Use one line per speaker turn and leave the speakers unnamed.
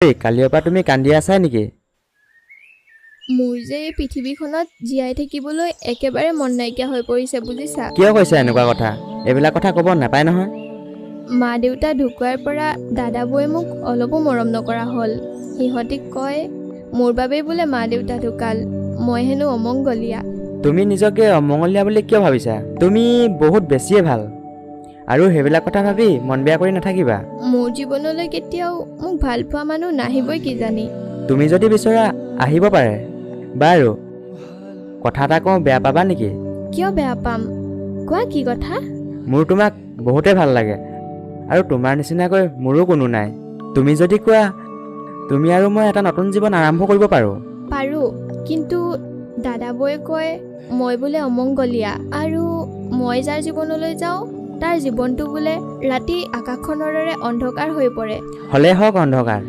এই কালিৰ পৰা তুমি কান্দি আছা নেকি?
মোৰ যে এই পৃথিৱীখনত জীয়াই থাকিবলৈ একেবাৰে মন নাইকিয়া হৈ পৰিছে বুজিছা।
কিয় কৈছা এনেকুৱা কথা? এইবিলাক কথা ক'ব নাপায় নহয়।
মা দেউতা ঢুকোৱাৰ পৰা দাদা বৌয়ে মোক অলপো মৰম নকৰা হ'ল। সিহঁতি কয় মোৰ বাবেই বোলে মা দেউতা ঢুকাল, মই হেনো অমংগলীয়া।
তুমি নিজকে অমংগলীয়া বুলি কিয় ভাবিছা? তুমি বহুত বেছিয়ে ভাল। আৰু সেইবিলাক কথা ভাবি মন বেয়া কৰি নাথাকিবা।
মোৰ জীৱনলৈ কেতিয়াও মোক ভাল পোৱা মানুহ নাহিবই কিজানি।
তুমি যদি বিচৰা আহিব পাৰে। বাৰু কথা এটা কওঁ, বেয়া পাবা নেকি?
কিয় বেয়া পাম? কোৱা কি কথা?
মোৰ তোমাক বহুতেই ভাল লাগে আৰু তোমাৰ নিচিনাকৈ মোৰো কোনো নাই। তুমি যদি কোৱা তুমি আৰু মই এটা নতুন জীৱন আৰম্ভ কৰিব পাৰোঁ।
পাৰো, কিন্তু দাদা বৌয়ে কয় মই বোলে অমংগলীয়া আৰু মই যাৰ জীৱনলৈ যাওঁ তাৰ জীৱনটো বোলে ৰাতি আকাশখনৰ দৰে অন্ধকাৰ হৈ পৰে।
হ'লে হওক অন্ধকাৰ,